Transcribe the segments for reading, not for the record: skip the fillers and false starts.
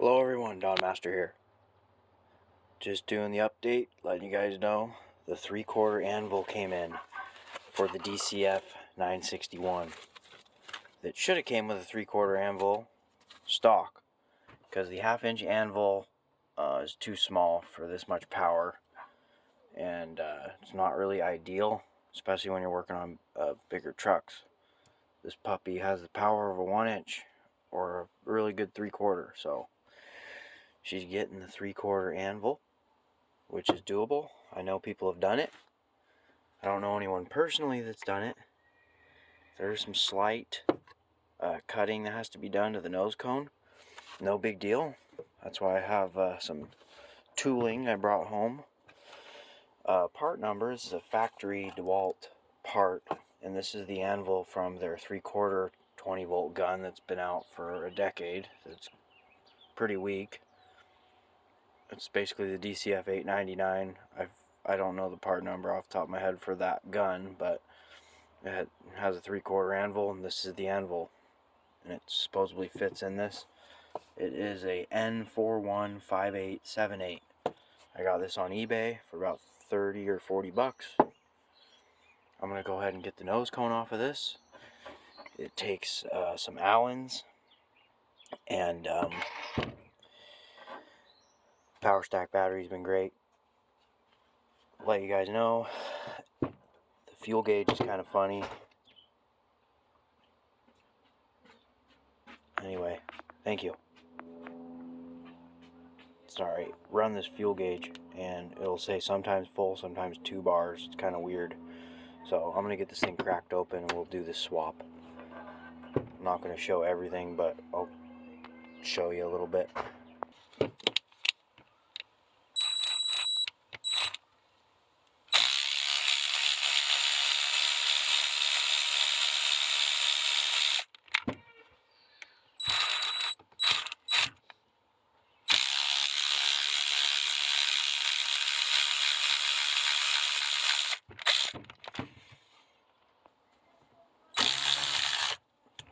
Hello everyone, Don Master here. Just doing the update, letting you guys know the 3/4 anvil came in for the DCF961. That should have came with a 3/4 anvil stock, because the 1/2-inch anvil is too small for this much power, and it's not really ideal, especially when you're working on bigger trucks. This puppy has the power of a 1-inch or a really good 3/4, so she's getting the 3/4 anvil, which is doable. I know people have done it. I don't know anyone personally that's done it. There's some slight cutting that has to be done to the nose cone. No big deal. That's why I have some tooling I brought home. Part number is a factory DeWalt part, and this is the anvil from their 3/4 20-volt gun that's been out for a decade. It's pretty weak. It's basically the DCF961. I don't know the part number off the top of my head for that gun, but it has a 3/4 anvil, and this is the anvil, and it supposedly fits in this. It is a N415878. I got this on eBay for about 30 or 40 bucks. I'm gonna go ahead and get the nose cone off of this. It takes some Allens and power stack battery's been great. Let you guys know, the fuel gauge is kind of funny. Anyway, thank you. Sorry, run this fuel gauge and it'll say sometimes full, sometimes 2 bars. It's kind of weird. So I'm gonna get this thing cracked open and we'll do this swap. I'm not gonna show everything, but I'll show you a little bit.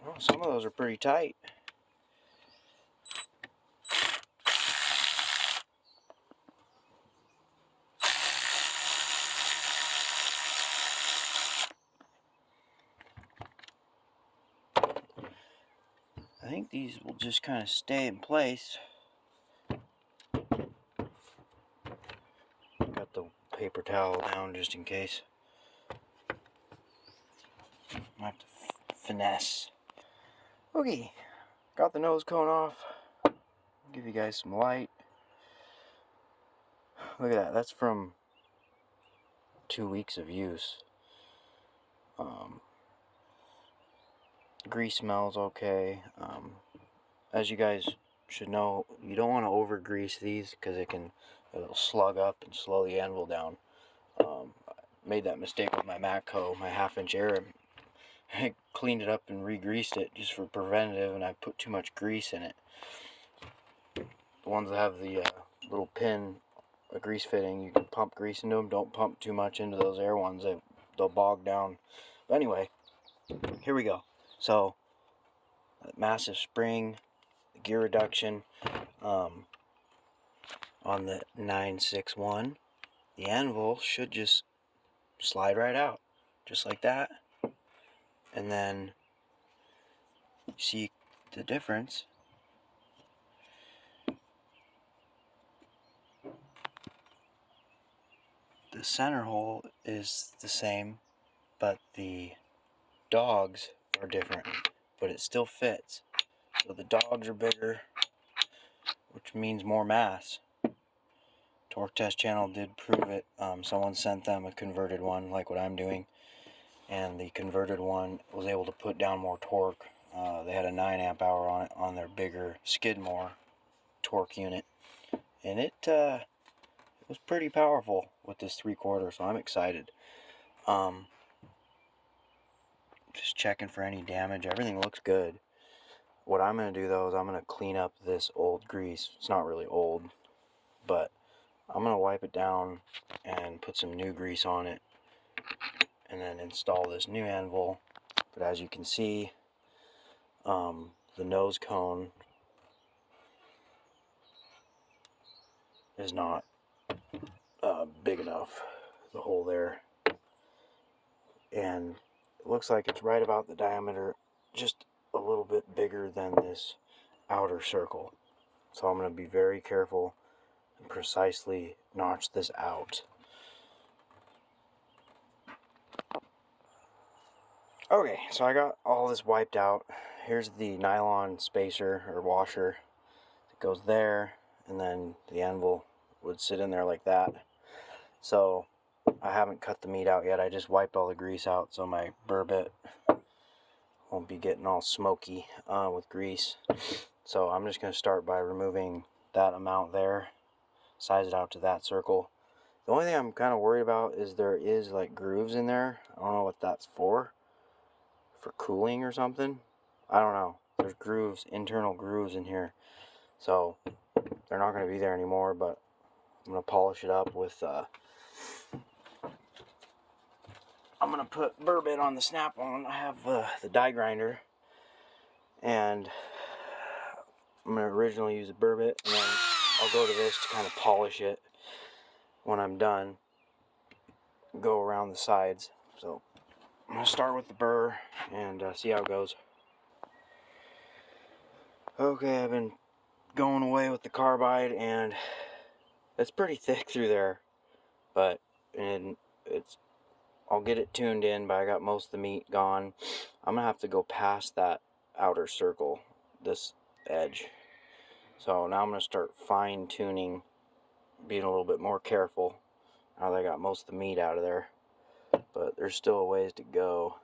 Well, some of those are pretty tight. I think these will just kind of stay in place. Got the paper towel down just in case. I have to finesse. Okay, got the nose cone off. Give you guys some light. Look at that, that's from 2 weeks of use. Grease smells okay. As you guys should know, you don't want to over grease these because it'll slug up and slow the anvil down. I made that mistake with my Matco, my 1/2-inch Arab. I cleaned it up and re-greased it just for preventative, and I put too much grease in it. The ones that have the little pin, a grease fitting, you can pump grease into them. Don't pump too much into those air ones; they'll bog down. But anyway, here we go. So, that massive spring, the gear reduction on the 961. The anvil should just slide right out, just like that. And then you see the difference. The center hole is the same, but the dogs are different, but it still fits. So the dogs are bigger, which means more mass. Torque Test Channel did prove it. Someone sent them a converted one, like what I'm doing, and the converted one was able to put down more torque. They had a 9 amp hour on it on their bigger Skidmore torque unit, and it was pretty powerful with this 3/4, so I'm excited. Just checking for any damage. Everything looks good. What I'm going to do though is I'm going to clean up this old grease. It's not really old, but I'm going to wipe it down and put some new grease on it and then install this new anvil. But as you can see, the nose cone is not big enough, the hole there. And it looks like it's right about the diameter, just a little bit bigger than this outer circle. So I'm going to be very careful and precisely notch this out. Okay, so I got all this wiped out. Here's the nylon spacer or washer that goes there, and then the anvil would sit in there like that. So I haven't cut the meat out yet. I just wiped all the grease out so my burr bit won't be getting all smoky with grease. So I'm just going to start by removing that amount there, size it out to that circle. The only thing I'm kind of worried about is there is like grooves in there. I don't know what that's for cooling or something. I don't know. There's grooves, internal grooves in here. So they're not going to be there anymore, but I'm going to polish it up with I'm going to put burr bit on the snap-on. I have the die grinder, and I'm going to originally use a burr bit, and then I'll go to this to kind of polish it when I'm done. Go around the sides. So I'm going to start with the burr and see how it goes. Okay, I've been going away with the carbide, and it's pretty thick through there, but I'll get it tuned in, but I got most of the meat gone. I'm going to have to go past that outer circle, this edge. So now I'm going to start fine tuning, being a little bit more careful now that I got most of the meat out of there. But there's still a ways to go,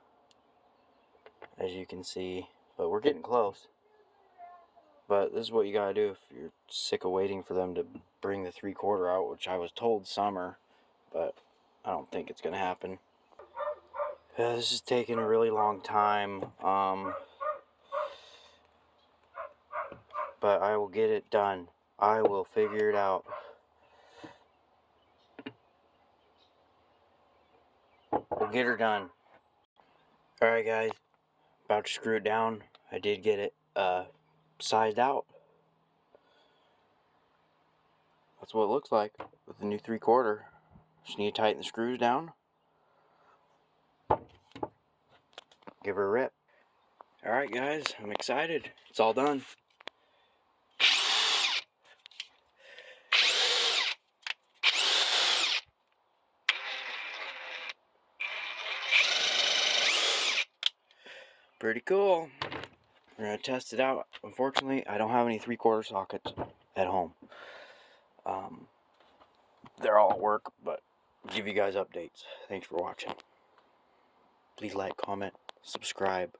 as you can see, but we're getting close. But this is what you gotta do if you're sick of waiting for them to bring the 3/4 out, which I was told summer, but I don't think it's gonna happen. This is taking a really long time, but I will get it done. I will figure it out. We'll get her done. Alright guys, about to screw it down. I did get it sized out. That's what it looks like with the new 3/4. Just need to tighten the screws down. Give her a rip. Alright guys, I'm excited. It's all done. Pretty cool. We're going to test it out. Unfortunately, I don't have any 3/4 sockets at home. They're all at work, but I'll give you guys updates. Thanks for watching. Please like, comment, subscribe.